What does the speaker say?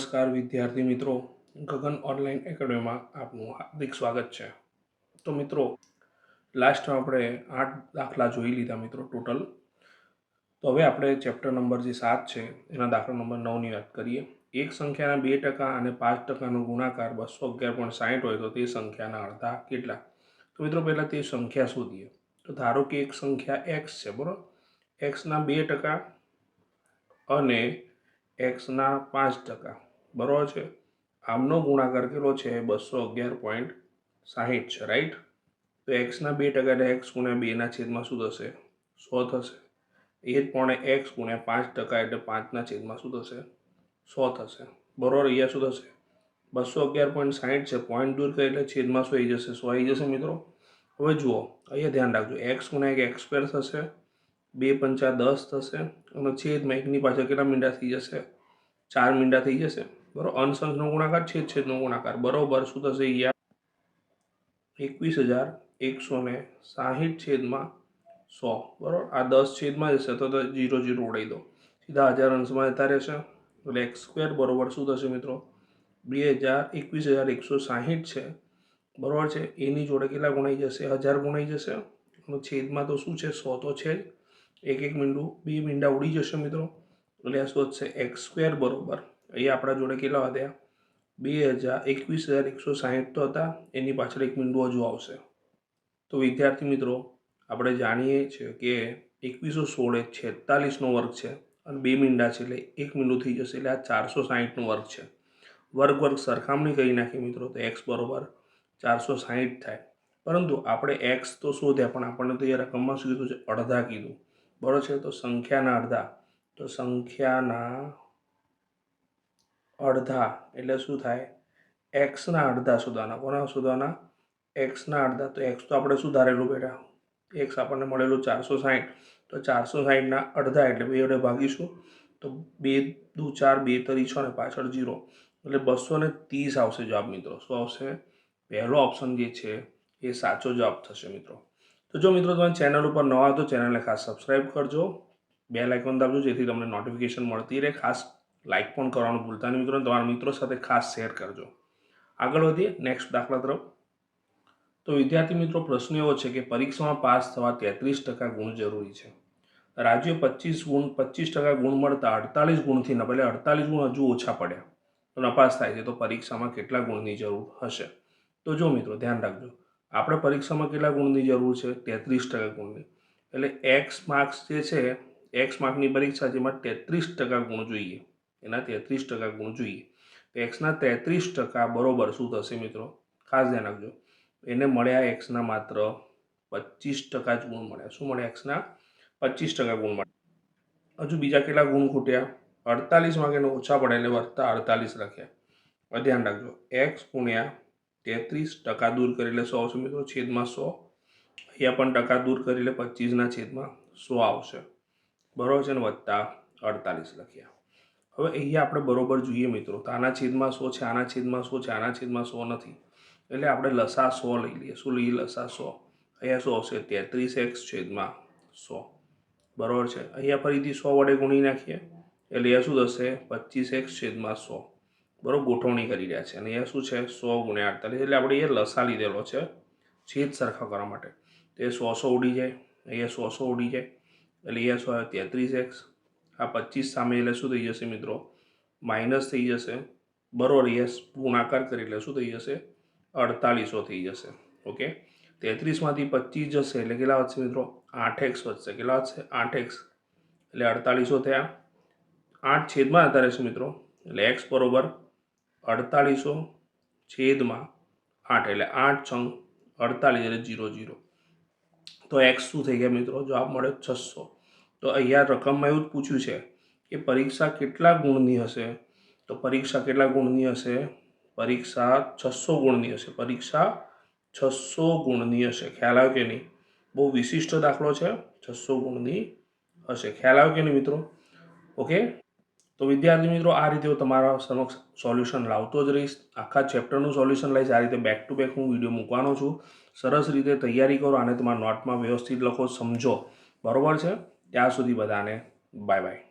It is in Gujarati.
નમસ્કાર વિદ્યાર્થી મિત્રો, ગગન ઓનલાઈન એકેડમીમાં આપનું હાર્દિક સ્વાગત છે। તો મિત્રો, લાસ્ટમાં આપણે 8 દાખલા જોઈ લીધા મિત્રો ટોટલ। તો હવે આપણે ચેપ્ટર નંબર જે 7 છે એના દાખલા નંબર 9ની વાત કરીએ। એક સંખ્યાના 2% અને 5%નો ગુણાકાર 211.60 હોય તો તે સંખ્યાના અડધા કેટલા? તો મિત્રો પહેલાં તે સંખ્યા શોધીએ। તો ધારો કે એક સંખ્યા x છે, બરાબર। xના 2% અને xના 5%, બરાબર છે। આમનો ગુણાકાર કેટલો છે? 211.60 છે, રાઈટ। તો xના 2% એટલે x ગુણ્યા 2 ના છેદમાં શું થશે? 100 થશે। એ જ પ્રમાણે x ગુણ્યા 5% એટલે 5 ના છેદમાં શું થશે? 100 થશે, બરાબર। અહીંયા શું થશે? 211.60 છે, પોઈન્ટ દૂર કરી એટલે છેદમાં શું આવી જશે? 100 આવી જશે મિત્રો। હવે જુઓ, અહીંયા ધ્યાન રાખજો, x ગુણ્યા x² થશે, 2 પંચા 10 થશે, અને છેદમાં એકની પાછળ કેટલા મીંડા થઈ જશે? 4 મીંડા થઈ જશે, બરાબર। અંશ અંશનો ગુણાકાર, છેદનો ગુણાકાર, બરાબર શું થશે? અહીંયા 21,160 છેદમાં 100, બરાબર। આ 10 છેદમાં જશે તો 0 0 ઉડાવી દો, સીધા 1000 અંશમાં જતા રહેશે। એટલે x² બરાબર શું થશે મિત્રો? 21,160 છે, બરાબર છે। એની જોડે કેટલા ગુણાઈ જશે? 1000 ગુણાઈ જશે, અને છેદમાં તો શું છે? 100 તો છે જ। એક એક મીંડું, 2 મીંડા ઉડી જશે મિત્રો। એટલે આ શું થશે? x² બરાબર, અહીંયા આપણા જોડે કેટલા વધ્યા? 21,160 તો હતા, એની પાછળ એક મીંડું હજુ આવશે। તો વિદ્યાર્થી મિત્રો, આપણે જાણીએ છીએ કે 2116 એ 46નો વર્ગ છે, અને 2 મીંડા છે એટલે એક મીંડું થઈ જશે, એટલે આ 460નો વર્ગ છે। વર્ગ સરખામણી કરી નાખીએ મિત્રો તો x બરાબર 460 થાય। પરંતુ આપણે x તો શોધ્યા, પણ આપણને તો એ રકમમાં શું કીધું છે? અડધા કીધું, બરાબર છે। તો સંખ્યાના અડધા, તો સંખ્યાના અડધા એટલે શું થાય? એક્સના અડધા શોધવાના। કોના શોધવાના? એક્સના અડધા। તો એક્સ તો આપણે શું ધારેલું બેટા? એક્સ આપણને મળેલું 460, તો 460ના અડધા એટલે 2 વડે ભાગીશું, તો 2 દુ 4, 2 તરી 6 ને પાછળ 0, એટલે 230 આવશે જવાબ મિત્રો। શું આવશે? પહેલો ઓપ્શન જે છે એ સાચો જવાબ થશે મિત્રો। તો જો મિત્રો તમે ચેનલ ઉપર નવા હો તો ચેનલને ખાસ સબસ્ક્રાઈબ કરજો, બેલ આઇકોન દાબજો, જેથી તમને નોટિફિકેશન મળતી રહે। ખાસ લાઇક પણ કરવાનું ભૂલતા નહીં મિત્રો, તમારા મિત્રો સાથે ખાસ શેર કરજો। આગળ વધીએ નેક્સ્ટ દાખલા તરફ। તો વિદ્યાર્થી મિત્રો, પ્રશ્ન એવો છે કે પરીક્ષામાં પાસ થવા 33% ગુણ જરૂરી છે। રાજ્ય 25% ગુણ મળતા 48 ગુણથી ન, એટલે 48 ગુણ હજુ ઓછા પડ્યા તો નપાસ થાય છે, તો પરીક્ષામાં કેટલા ગુણની જરૂર હશે? તો જો મિત્રો ધ્યાન રાખજો, આપણે પરીક્ષામાં કેટલા ગુણની જરૂર છે? 33% ગુણની। એટલે એક્સ માર્ક્સ જે છે, એક્સ માર્કની પરીક્ષા, જેમાં 33% ગુણ જોઈએ, એના 33% ગુણ જોઈએ। તો એક્સના 33% બરોબર શું થશે મિત્રો? ખાસ ધ્યાન રાખજો, એને મળ્યા એક્સના માત્ર 25% જ ગુણ મળ્યા। શું મળ્યા? એક્સના 25% ગુણ મળ્યા। હજુ બીજા કેટલા ગુણ ખૂટ્યા? 48 માં એને ઓછા પડે એટલે વત્તા 48 લખ્યા। હવે ધ્યાન રાખજો, એક્સ ગુણ્યા 33% દૂર કરી એટલે 100 આવશે મિત્રો, છેદમાં 100। અહીંયા પણ ટકા દૂર કરી એટલે 25ના છેદમાં 100 આવશે, બરાબર છે ને, વત્તા 48 લખ્યા। હવે અહીંયા આપણે બરોબર જોઈએ મિત્રો, તો આના છેદમાં 100 છે, આના છેદમાં 100 છે, આના છેદમાં 100 નથી, એટલે આપણે લસા 100 લઈ લઈએ। શું લઈએ? લસા 100। અહીંયા શું આવશે? 33x છેદમાં 100, બરાબર છે। અહીંયા ફરીથી 100 વડે ગુણી નાખીએ એટલે અહીંયા શું થશે? 25x છેદમાં 100, બરાબર, ગોઠવણી કરી રહ્યા છે। અને અહીંયા શું છે? 100 ગુણ્યા 48, એટલે આપણે અહીંયા લસા લીધેલો છે છેદ સરખા કરવા માટે, તો એ 100 ઉડી જાય, અહીંયા 100 ઉડી જાય, એટલે અહીંયા શું આવે? 33x, આ 25 સામે એટલે શું થઈ જશે મિત્રો? માઇનસ થઈ જશે, બરાબર। અહીંયા ગુણાકાર કરી એટલે શું થઈ જશે? 4800 થઈ જશે, ઓકે। 33માંથી 25 જશે એટલે કેટલા વધશે મિત્રો? 8x વધશે। કેટલા વધશે? 8x, એટલે 4800 થયા। 8 છેદમાં જતા રહેશે મિત્રો, એટલે x બરોબર 4800 છેદમાં 8, એટલે 8 છંગ 48 એટલે 0 0, તો x શું થઈ ગયા મિત્રો? જવાબ મળ્યો 600। તો અહીંયા રકમમાં એવું જ પૂછ્યું છે કે પરીક્ષા કેટલા ગુણની હશે? તો પરીક્ષા કેટલા ગુણની હશે? પરીક્ષા 600 ગુણની હશે। પરીક્ષા 600 ગુણની હશે। ખ્યાલ આવ્યો કે નહીં? બહુ વિશિષ્ટ દાખલો છે, 600 ગુણની હશે। ખ્યાલ આવ્યો કે નહીં મિત્રો? ઓકે। તો વિદ્યાર્થી મિત્રો, આ રીતે હું તમારા સમક્ષ સોલ્યુશન લાવતો જ રહીશ। આખા ચેપ્ટરનું સોલ્યુશન લઈશ, આ રીતે બેક ટુ બેક હું વિડીયો મૂકવાનો છું। સરસ રીતે તૈયારી કરો અને તમારા નોટમાં વ્યવસ્થિત લખો, સમજો, બરાબર છે? ત્યાં સુધી બધાને બાય બાય।